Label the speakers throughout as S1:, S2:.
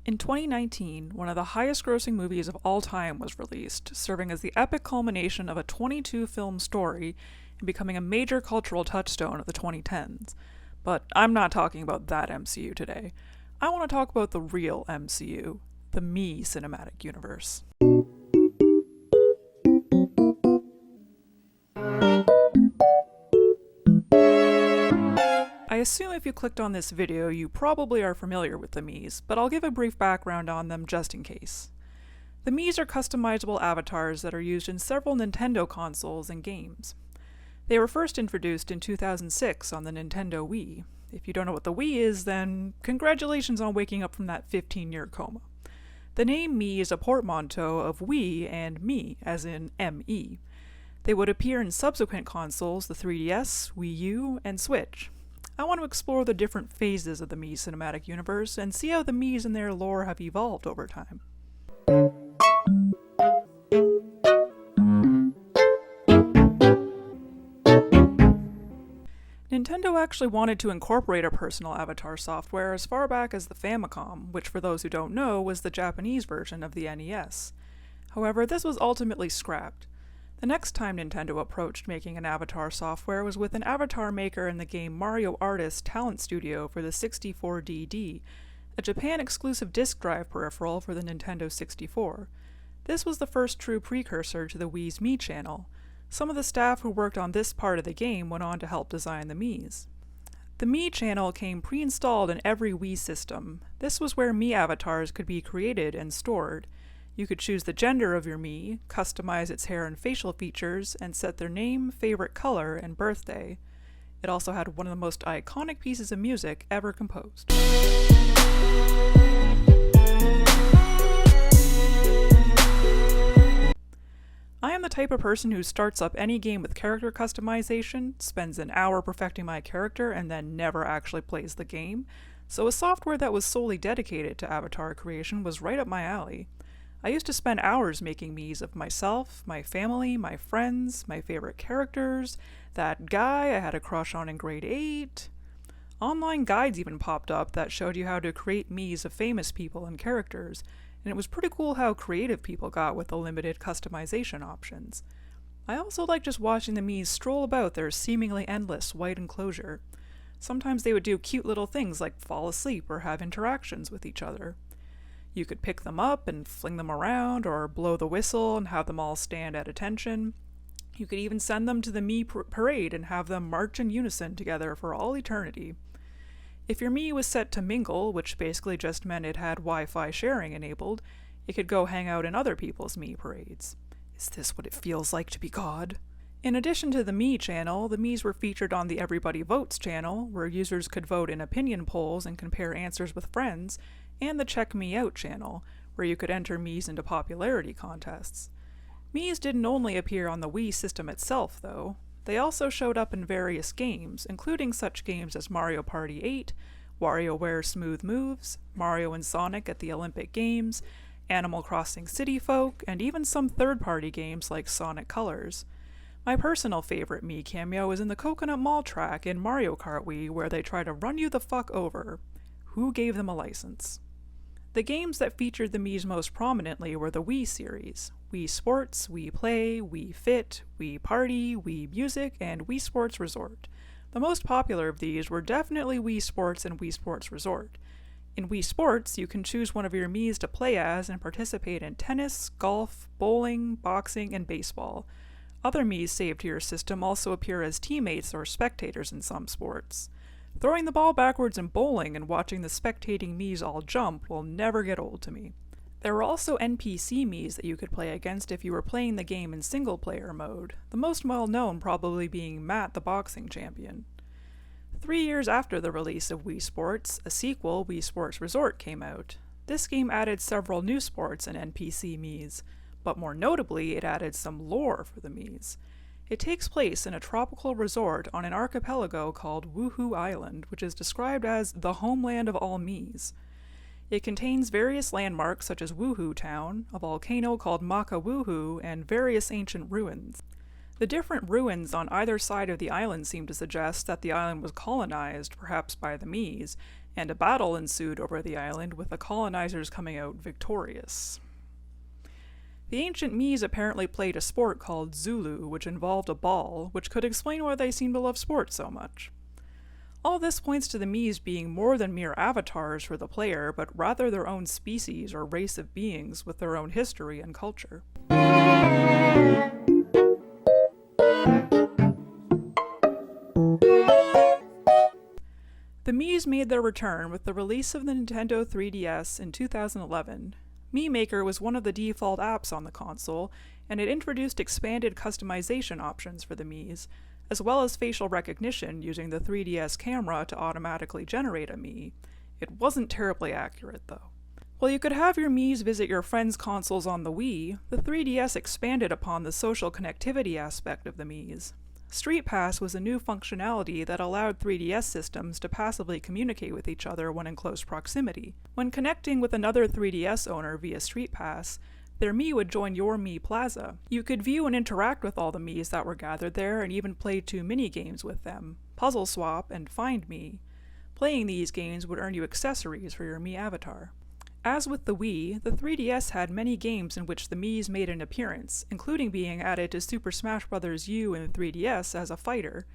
S1: In 2019, one of the highest-grossing movies of all time was released, serving as the epic culmination of a 22-film story and becoming a major cultural touchstone of the 2010s. But I'm not talking about that MCU today. I want to talk about the real MCU, the Mii cinematic universe. I assume if you clicked on this video, you probably are familiar with the Miis, but I'll give a brief background on them just in case. The Miis are customizable avatars that are used in several Nintendo consoles and games. They were first introduced in 2006 on the Nintendo Wii. If you don't know what the Wii is, then congratulations on waking up from that 15-year coma. The name Mii is a portmanteau of Wii and Me, as in M-E. They would appear in subsequent consoles, the 3DS, Wii U, and Switch. I want to explore the different phases of the Mii cinematic universe and see how the Miis and their lore have evolved over time. Nintendo actually wanted to incorporate a personal avatar software as far back as the Famicom, which for those who don't know was the Japanese version of the NES. However, this was ultimately scrapped. The next time Nintendo approached making an avatar software was with an avatar maker in the game Mario Artist Talent Studio for the 64DD, a Japan-exclusive disk drive peripheral for the Nintendo 64. This was the first true precursor to the Wii's Mii channel. Some of the staff who worked on this part of the game went on to help design the Miis. The Mii channel came pre-installed in every Wii system. This was where Mii avatars could be created and stored. You could choose the gender of your Mii, customize its hair and facial features, and set their name, favorite color, and birthday. It also had one of the most iconic pieces of music ever composed. I am the type of person who starts up any game with character customization, spends an hour perfecting my character, and then never actually plays the game, so a software that was solely dedicated to avatar creation was right up my alley. I used to spend hours making Miis of myself, my family, my friends, my favorite characters, that guy I had a crush on in grade 8. Online guides even popped up that showed you how to create Miis of famous people and characters, and it was pretty cool how creative people got with the limited customization options. I also like just watching the Miis stroll about their seemingly endless white enclosure. Sometimes they would do cute little things like fall asleep or have interactions with each other. You could pick them up and fling them around, or blow the whistle and have them all stand at attention. You could even send them to the Mii parade and have them march in unison together for all eternity. If your Mii was set to mingle, which basically just meant it had Wi-Fi sharing enabled, it could go hang out in other people's Mii parades. Is this what it feels like to be God? In addition to the Mii channel, the Miis were featured on the Everybody Votes channel, where users could vote in opinion polls and compare answers with friends, and the Check Me Out channel, where you could enter Miis into popularity contests. Miis didn't only appear on the Wii system itself, though. They also showed up in various games, including such games as Mario Party 8, WarioWare Smooth Moves, Mario and Sonic at the Olympic Games, Animal Crossing City Folk, and even some third-party games like Sonic Colors. My personal favorite Mii cameo is in the Coconut Mall track in Mario Kart Wii, where they try to run you the fuck over. Who gave them a license? The games that featured the Miis most prominently were the Wii series: Wii Sports, Wii Play, Wii Fit, Wii Party, Wii Music, and Wii Sports Resort. The most popular of these were definitely Wii Sports and Wii Sports Resort. In Wii Sports, you can choose one of your Miis to play as and participate in tennis, golf, bowling, boxing, and baseball. Other Miis saved to your system also appear as teammates or spectators in some sports. Throwing the ball backwards in bowling and watching the spectating Miis all jump will never get old to me. There were also NPC Miis that you could play against if you were playing the game in single-player mode, the most well-known probably being Matt the boxing champion. 3 years after the release of Wii Sports, a sequel, Wii Sports Resort, came out. This game added several new sports and NPC Miis, but more notably it added some lore for the Miis. It takes place in a tropical resort on an archipelago called Woohoo Island, which is described as the homeland of all Miis. It contains various landmarks such as Woohoo Town, a volcano called Maka Woohoo, and various ancient ruins. The different ruins on either side of the island seem to suggest that the island was colonized, perhaps by the Miis, and a battle ensued over the island with the colonizers coming out victorious. The ancient Miis apparently played a sport called Zulu, which involved a ball, which could explain why they seem to love sports so much. All this points to the Miis being more than mere avatars for the player, but rather their own species or race of beings with their own history and culture. The Miis made their return with the release of the Nintendo 3DS in 2011. Mii Maker was one of the default apps on the console, and it introduced expanded customization options for the Miis, as well as facial recognition using the 3DS camera to automatically generate a Mii. It wasn't terribly accurate, though. While you could have your Miis visit your friends' consoles on the Wii, the 3DS expanded upon the social connectivity aspect of the Miis. Street Pass was a new functionality that allowed 3DS systems to passively communicate with each other when in close proximity. When connecting with another 3DS owner via Street Pass, their Mii would join your Mii Plaza. You could view and interact with all the Miis that were gathered there and even play 2 mini-games with them, Puzzle Swap and Find Mii. Playing these games would earn you accessories for your Mii avatar. As with the Wii, the 3DS had many games in which the Miis made an appearance, including being added to Super Smash Bros. U in the 3DS as a fighter.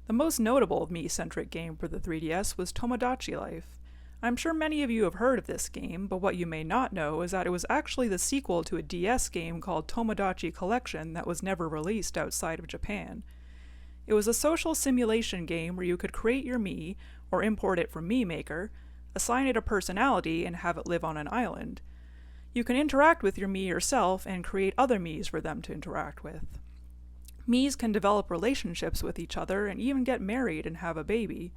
S1: The most notable Mii-centric game for the 3DS was Tomodachi Life. I'm sure many of you have heard of this game, but what you may not know is that it was actually the sequel to a DS game called Tomodachi Collection that was never released outside of Japan. It was a social simulation game where you could create your Mii, or import it from Mii Maker, assign it a personality, and have it live on an island. You can interact with your Mii yourself and create other Miis for them to interact with. Miis can develop relationships with each other and even get married and have a baby.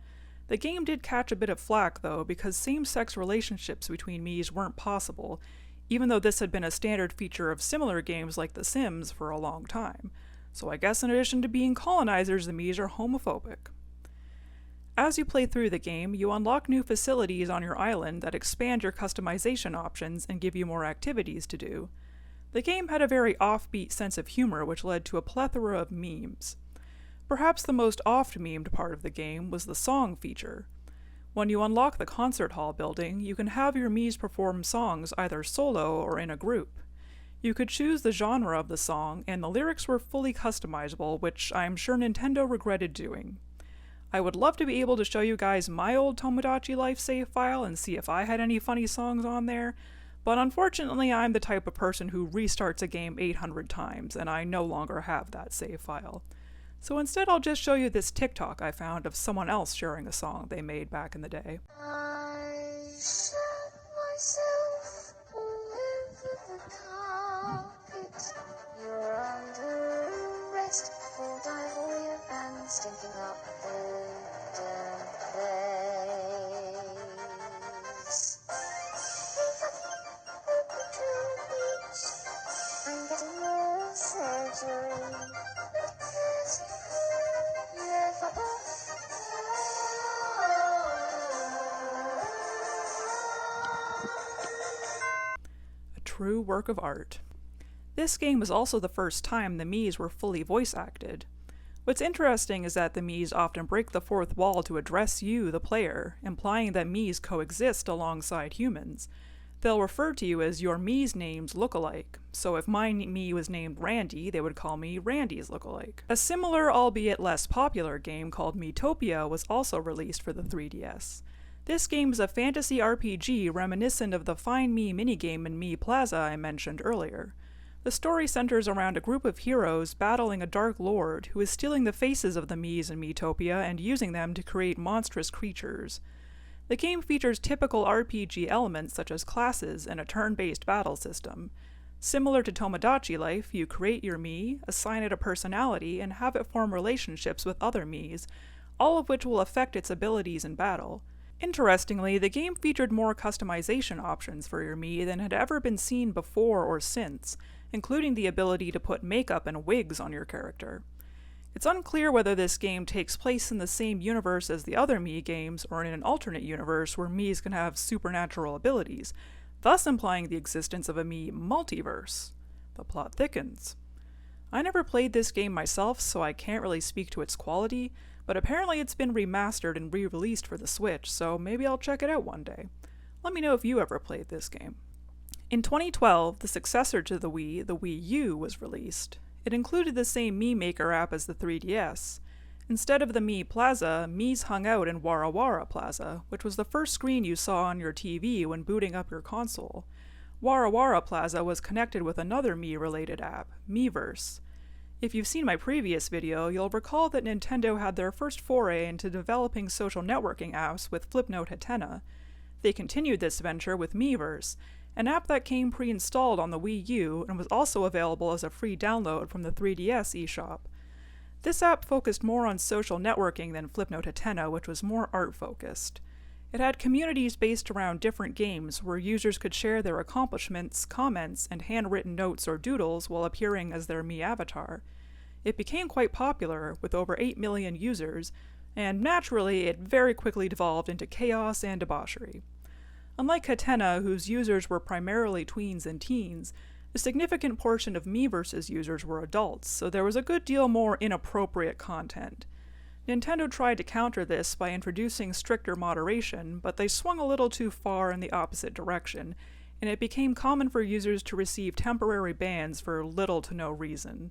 S1: The game did catch a bit of flack, though, because same-sex relationships between Miis weren't possible, even though this had been a standard feature of similar games like The Sims for a long time. So I guess in addition to being colonizers, the Miis are homophobic. As you play through the game, you unlock new facilities on your island that expand your customization options and give you more activities to do. The game had a very offbeat sense of humor, which led to a plethora of memes. Perhaps the most oft-memed part of the game was the song feature. When you unlock the concert hall building, you can have your Miis perform songs either solo or in a group. You could choose the genre of the song, and the lyrics were fully customizable, which I'm sure Nintendo regretted doing. I would love to be able to show you guys my old Tomodachi Life save file and see if I had any funny songs on there, but unfortunately I'm the type of person who restarts a game 800 times, and I no longer have that save file. So instead I'll just show you this TikTok I found of someone else sharing a song they made back in the day.
S2: I set myself over the carpet. You're under arrest. Pulled out all your fans, stinking up the damn place. I'm getting a surgery.
S1: A true work of art. This game was also the first time the Miis were fully voice acted. What's interesting is that the Miis often break the fourth wall to address you, the player, implying that Miis coexist alongside humans. They'll refer to you as your Mii's names look alike, so if my Mii was named Randy, they would call me Randy's lookalike. A similar, albeit less popular, game called Miitopia was also released for the 3DS. This game is a fantasy RPG reminiscent of the Find Mii minigame in Mii Plaza I mentioned earlier. The story centers around a group of heroes battling a dark lord who is stealing the faces of the Miis in Miitopia and using them to create monstrous creatures. The game features typical RPG elements such as classes and a turn-based battle system. Similar to Tomodachi Life, you create your Mii, assign it a personality, and have it form relationships with other Miis, all of which will affect its abilities in battle. Interestingly, the game featured more customization options for your Mii than had ever been seen before or since, including the ability to put makeup and wigs on your character. It's unclear whether this game takes place in the same universe as the other Mii games or in an alternate universe where Miis can have supernatural abilities, thus implying the existence of a Mii multiverse. The plot thickens. I never played this game myself, so I can't really speak to its quality, but apparently it's been remastered and re-released for the Switch, so maybe I'll check it out one day. Let me know if you ever played this game. In 2012, the successor to the Wii U, was released. It included the same Mii Maker app as the 3DS. Instead of the Mii Plaza, Miis hung out in Wara Wara Plaza, which was the first screen you saw on your TV when booting up your console. Wara Wara Plaza was connected with another Mii-related app, Miiverse. If you've seen my previous video, you'll recall that Nintendo had their first foray into developing social networking apps with Flipnote Hatena. They continued this venture with Miiverse, an app that came pre-installed on the Wii U and was also available as a free download from the 3DS eShop. This app focused more on social networking than Flipnote Hatena, which was more art-focused. It had communities based around different games where users could share their accomplishments, comments, and handwritten notes or doodles while appearing as their Mii avatar. It became quite popular, with over 8 million users, and naturally it very quickly devolved into chaos and debauchery. Unlike Hatena, whose users were primarily tweens and teens, a significant portion of Miiverse's users were adults, so there was a good deal more inappropriate content. Nintendo tried to counter this by introducing stricter moderation, but they swung a little too far in the opposite direction, and it became common for users to receive temporary bans for little to no reason.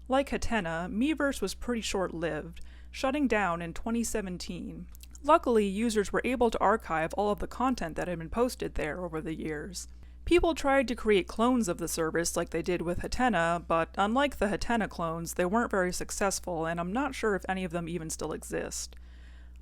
S1: Like Hatena, Miiverse was pretty short-lived, shutting down in 2017. Luckily, users were able to archive all of the content that had been posted there over the years. People tried to create clones of the service like they did with Hatena, but unlike the Hatena clones, they weren't very successful, and I'm not sure if any of them even still exist.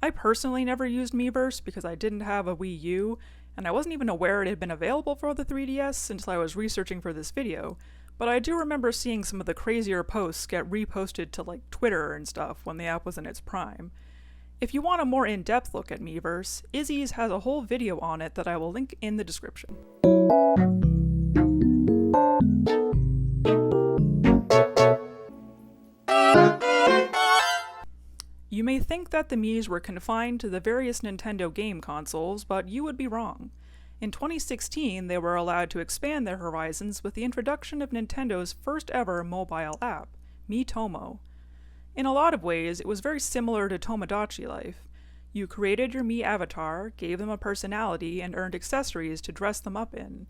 S1: I personally never used Miiverse because I didn't have a Wii U, and I wasn't even aware it had been available for the 3DS until I was researching for this video, but I do remember seeing some of the crazier posts get reposted to like Twitter and stuff when the app was in its prime. If you want a more in-depth look at Miiverse, Izzy's has a whole video on it that I will link in the description. You may think that the Miis were confined to the various Nintendo game consoles, but you would be wrong. In 2016, they were allowed to expand their horizons with the introduction of Nintendo's first ever mobile app, Miitomo. In a lot of ways, it was very similar to Tomodachi Life. You created your Mii avatar, gave them a personality, and earned accessories to dress them up in.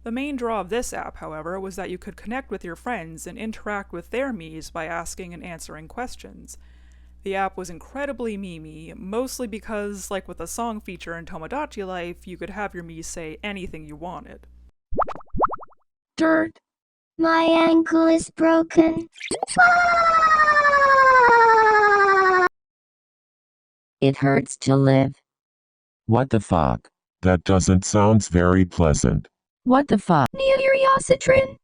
S1: The main draw of this app, however, was that you could connect with your friends and interact with their Miis by asking and answering questions. The app was incredibly memey, mostly because, like with the song feature in Tomodachi Life, you could have your Mii say anything you wanted.
S2: Dirt. My ankle is broken.
S3: It hurts to live.
S4: What the fuck? That doesn't sound very pleasant.
S3: What the fuck?
S2: Neouriositrin.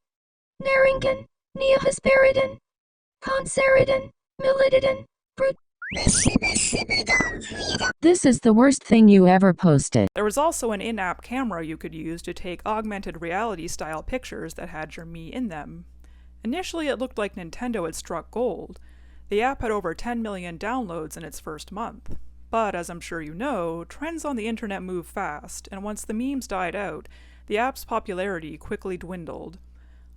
S2: Naringan. Neohesperidin. Conceridin. Milididin.
S3: This is the worst thing you ever posted.
S1: There was also an in-app camera you could use to take augmented reality-style pictures that had your Mii in them. Initially, it looked like Nintendo had struck gold. The app had over 10 million downloads in its first month. But, as I'm sure you know, trends on the internet move fast, and once the memes died out, the app's popularity quickly dwindled.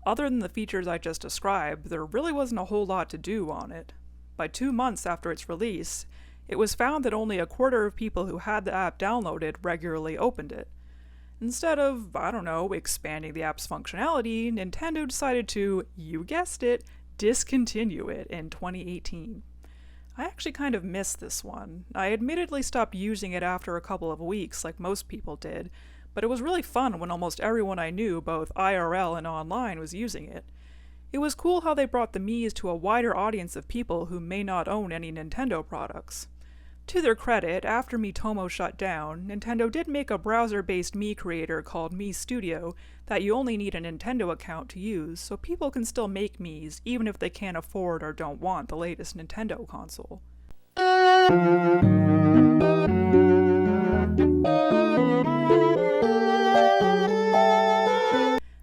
S1: Other than the features I just described, there really wasn't a whole lot to do on it. By 2 months after its release, it was found that only a quarter of people who had the app downloaded regularly opened it. Instead of, expanding the app's functionality, Nintendo decided to, you guessed it, discontinue it in 2018. I actually kind of missed this one. I admittedly stopped using it after a couple of weeks, like most people did, but it was really fun when almost everyone I knew, both IRL and online, was using it. It was cool how they brought the Miis to a wider audience of people who may not own any Nintendo products. To their credit, after Miitomo shut down, Nintendo did make a browser-based Mii creator called Mii Studio that you only need a Nintendo account to use, so people can still make Miis even if they can't afford or don't want the latest Nintendo console.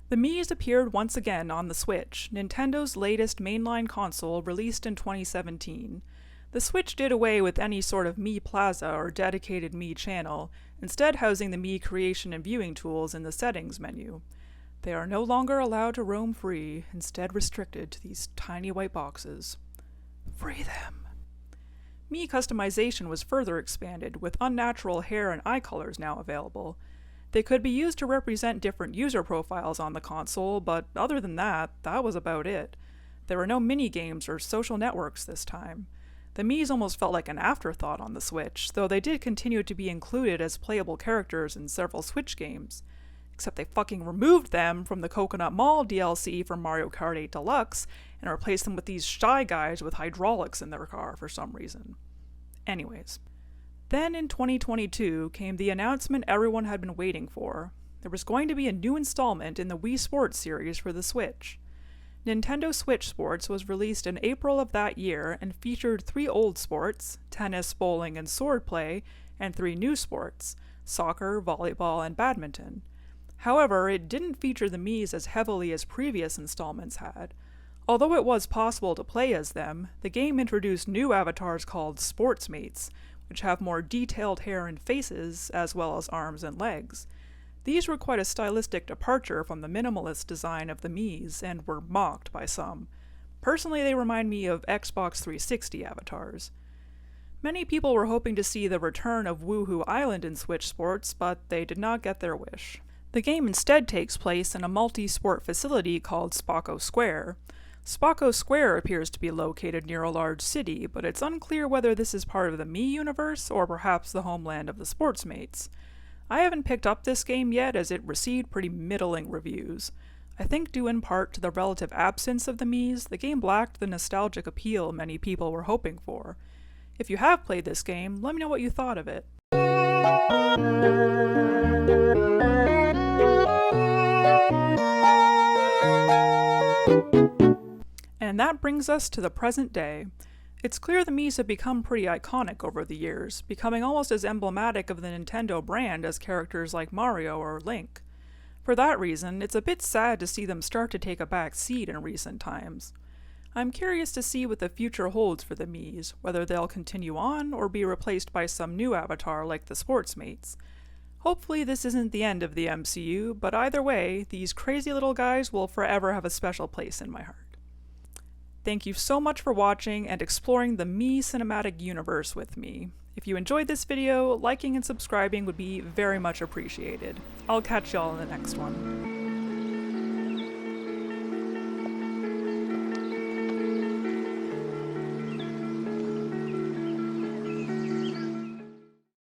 S1: The Miis appeared once again on the Switch, Nintendo's latest mainline console released in 2017. The Switch did away with any sort of Mii Plaza or dedicated Mii channel, instead housing the Mii creation and viewing tools in the settings menu. They are no longer allowed to roam free, instead restricted to these tiny white boxes. Free them. Mii customization was further expanded, with unnatural hair and eye colors now available. They could be used to represent different user profiles on the console, but other than that, that was about it. There were no mini-games or social networks this time. The Miis almost felt like an afterthought on the Switch, though they did continue to be included as playable characters in several Switch games. Except they fucking removed them from the Coconut Mall DLC for Mario Kart 8 Deluxe and replaced them with these shy guys with hydraulics in their car for some reason. Anyways. Then in 2022 came the announcement everyone had been waiting for. There was going to be a new installment in the Wii Sports series for the Switch. Nintendo Switch Sports was released in April of that year and featured 3 old sports, tennis, bowling, and swordplay, and 3 new sports, soccer, volleyball, and badminton. However, it didn't feature the Miis as heavily as previous installments had. Although it was possible to play as them, the game introduced new avatars called Sportsmates, which have more detailed hair and faces, as well as arms and legs. These were quite a stylistic departure from the minimalist design of the Miis, and were mocked by some. Personally, they remind me of Xbox 360 avatars. Many people were hoping to see the return of Woohoo Island in Switch Sports, but they did not get their wish. The game instead takes place in a multi-sport facility called Spocko Square. Spocko Square appears to be located near a large city, but it's unclear whether this is part of the Mii universe or perhaps the homeland of the Sportsmates. I haven't picked up this game yet as it received pretty middling reviews. I think due in part to the relative absence of the Miis, the game lacked the nostalgic appeal many people were hoping for. If you have played this game, let me know what you thought of it. And that brings us to the present day. It's clear the Miis have become pretty iconic over the years, becoming almost as emblematic of the Nintendo brand as characters like Mario or Link. For that reason, it's a bit sad to see them start to take a back seat in recent times. I'm curious to see what the future holds for the Miis, whether they'll continue on or be replaced by some new avatar like the Sportsmates. Hopefully this isn't the end of the MCU, but either way, these crazy little guys will forever have a special place in my heart. Thank you so much for watching and exploring the Mii cinematic universe with me. If you enjoyed this video, liking and subscribing would be very much appreciated. I'll catch y'all in the next one.